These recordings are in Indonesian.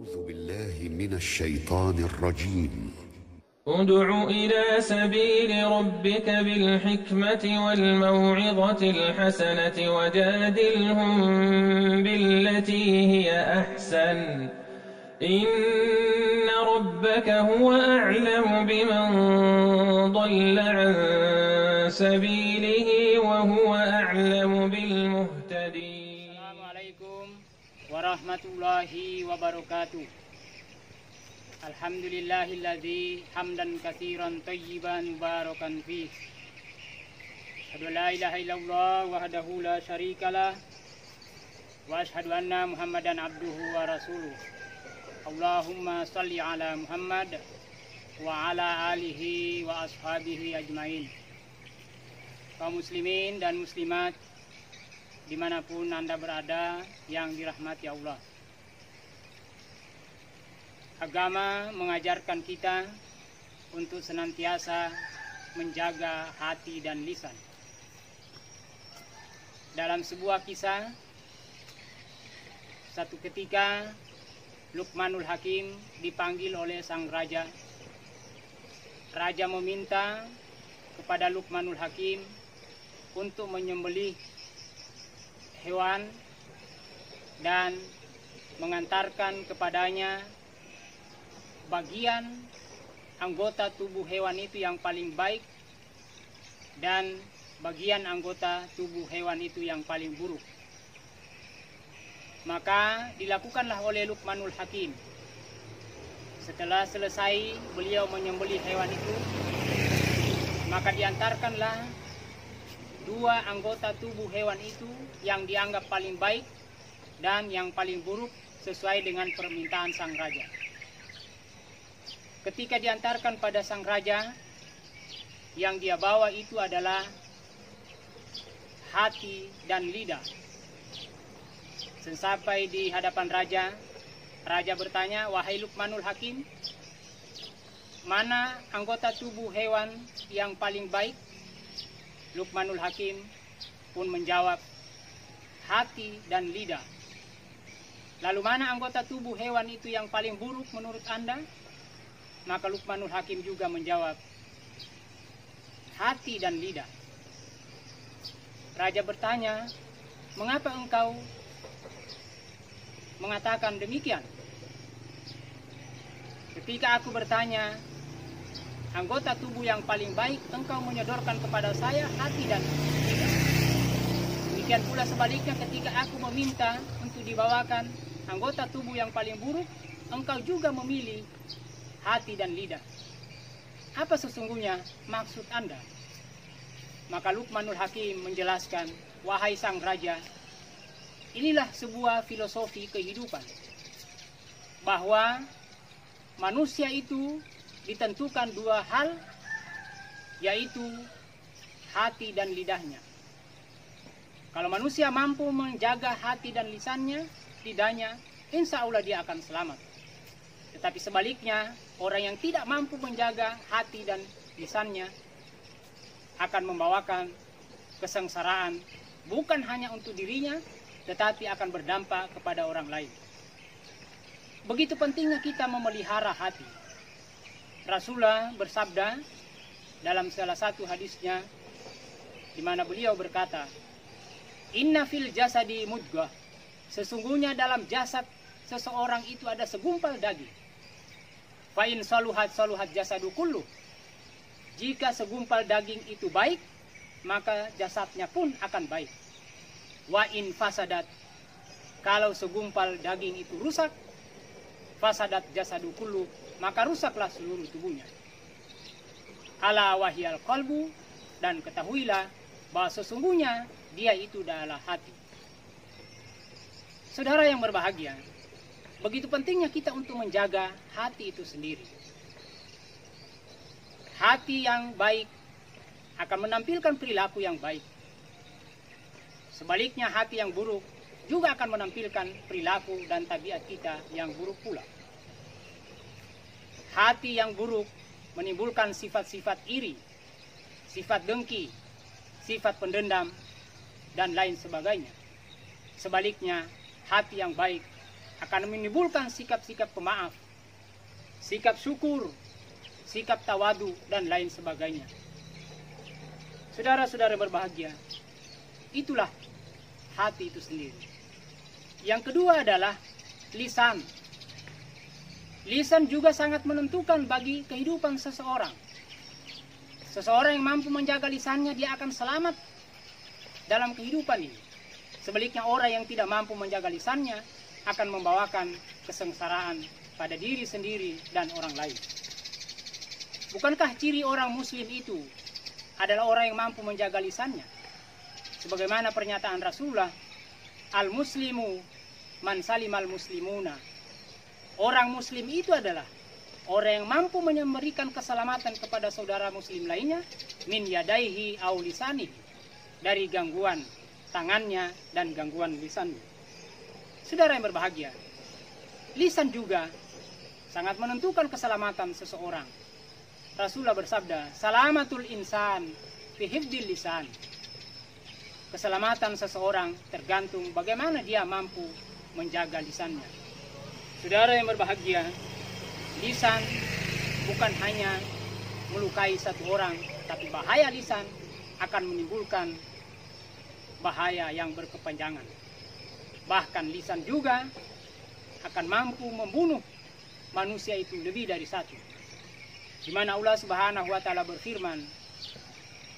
أعوذ بالله من الشيطان الرجيم. ادع إلى سبيل ربك بالحكمة والموعظة الحسنة وجادلهم بالتي هي أحسن إن ربك هو أعلم بمن ضل عن سبيله وهو أعلم بالمهتدين. السلام عليكم ورحمة الله وبركاته. Alhamdulillahilladzi hamdan katsiran thayyiban mubarakan fih. Asyhadu la ilaha illallah wahdahu la syarikalah wa asyhadu anna Muhammadan abduhu wa rasuluh. Allahumma shalli ala Muhammad wa ala alihi wa ashabihi ajmain. Kaum muslimin dan muslimat dimanapun Anda berada yang dirahmati Allah. Agama mengajarkan kita untuk senantiasa menjaga hati dan lisan. Dalam sebuah kisah, satu ketika Luqmanul Hakim dipanggil oleh sang raja. Raja meminta kepada Luqmanul Hakim untuk menyembelih hewan dan mengantarkan kepadanya bagian anggota tubuh hewan itu yang paling baik dan bagian anggota tubuh hewan itu yang paling buruk. Maka dilakukanlah oleh Luqmanul Hakim. Setelah selesai beliau menyembelih hewan itu, maka diantarkanlah dua anggota tubuh hewan itu yang dianggap paling baik dan yang paling buruk sesuai dengan permintaan sang raja. Ketika diantarkan pada sang raja, yang dia bawa itu adalah hati dan lidah. Sampai di hadapan raja, raja bertanya, "Wahai Luqmanul Hakim, mana anggota tubuh hewan yang paling baik?" Luqmanul Hakim pun menjawab, "Hati dan lidah." Lalu mana anggota tubuh hewan itu yang paling buruk menurut Anda? Maka Luqmanul Hakim juga menjawab, hati dan lidah. Raja bertanya, "Mengapa engkau mengatakan demikian?" Ketika aku bertanya, anggota tubuh yang paling baik, engkau menyodorkan kepada saya hati dan lidah. Demikian pula sebaliknya, ketika aku meminta untuk dibawakan anggota tubuh yang paling buruk, engkau juga memilih hati dan lidah. Apa sesungguhnya maksud Anda? Maka Luqmanul Hakim menjelaskan, "Wahai sang raja, inilah sebuah filosofi kehidupan, bahwa manusia itu ditentukan dua hal, yaitu hati dan lidahnya. Kalau manusia mampu menjaga hati dan lidahnya, insya Allah dia akan selamat. Tetapi sebaliknya, orang yang tidak mampu menjaga hati dan lisannya akan membawakan kesengsaraan, bukan hanya untuk dirinya, tetapi akan berdampak kepada orang lain." Begitu pentingnya kita memelihara hati. Rasulullah bersabda dalam salah satu hadisnya, di mana beliau berkata, "Inna fil jasadi mudghah." Sesungguhnya dalam jasad seseorang itu ada segumpal daging. Fa in saluhat jasadu kullu. Jika segumpal daging itu baik, maka jasadnya pun akan baik. Wa in fasadat, kalau segumpal daging itu rusak, fasadat jasadu kullu, maka rusaklah seluruh tubuhnya. Ala wahyal qalbu, dan ketahuilah bahwa sesungguhnya dia itu adalah hati. Saudara yang berbahagia, begitu pentingnya kita untuk menjaga hati itu sendiri. Hati yang baik akan menampilkan perilaku yang baik. Sebaliknya, hati yang buruk juga akan menampilkan perilaku dan tabiat kita yang buruk pula. Hati yang buruk menimbulkan sifat-sifat iri, sifat dengki, sifat pendendam, dan lain sebagainya. Sebaliknya, hati yang baik akan menimbulkan sikap-sikap pemaaf, sikap syukur, sikap tawadu, dan lain sebagainya. Saudara-saudara berbahagia, itulah hati itu sendiri. Yang kedua adalah lisan. Lisan juga sangat menentukan bagi kehidupan seseorang. Seseorang yang mampu menjaga lisannya, dia akan selamat dalam kehidupan ini. Sebaliknya orang yang tidak mampu menjaga lisannya akan membawakan kesengsaraan pada diri sendiri dan orang lain. Bukankah ciri orang muslim itu adalah orang yang mampu menjaga lisannya? Sebagaimana pernyataan Rasulullah, al-muslimu man salimal muslimuna. Orang muslim itu adalah orang yang mampu memberikan keselamatan kepada saudara muslim lainnya min yadaihi au lisanihi, dari gangguan tangannya dan gangguan lisannya. Saudara yang berbahagia, lisan juga sangat menentukan keselamatan seseorang. Rasulullah bersabda, salamatul insan fi hifdzil lisan. Keselamatan seseorang tergantung bagaimana dia mampu menjaga lisannya. Saudara yang berbahagia, lisan bukan hanya melukai satu orang, tapi bahaya lisan akan menimbulkan bahaya yang berkepanjangan. Bahkan lisan juga akan mampu membunuh manusia itu lebih dari satu. Di mana Allah Subhanahu wa taala berfirman,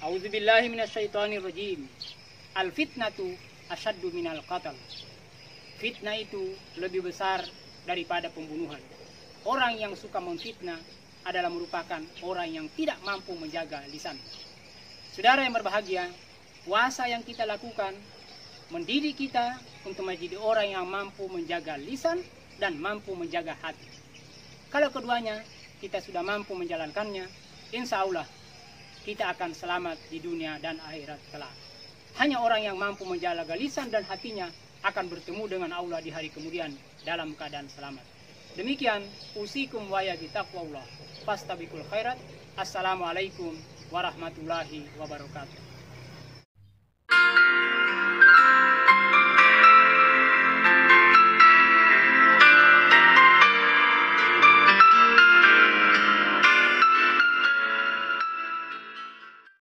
A'udzubillahi minasyaitonirrajim. Al-fitnatu asyaddu minal qatl. Fitnah itu lebih besar daripada pembunuhan. Orang yang suka memfitnah adalah merupakan orang yang tidak mampu menjaga lisan. Saudara yang berbahagia, puasa yang kita lakukan mendidik kita untuk menjadi orang yang mampu menjaga lisan dan mampu menjaga hati. Kalau keduanya kita sudah mampu menjalankannya, insya Allah kita akan selamat di dunia dan akhirat kelak. Hanya orang yang mampu menjaga lisan dan hatinya akan bertemu dengan Allah di hari kemudian dalam keadaan selamat. Demikian usikum wa ya bitaqwallah fastabiqul khairat. Assalamualaikum warahmatullahi wabarakatuh.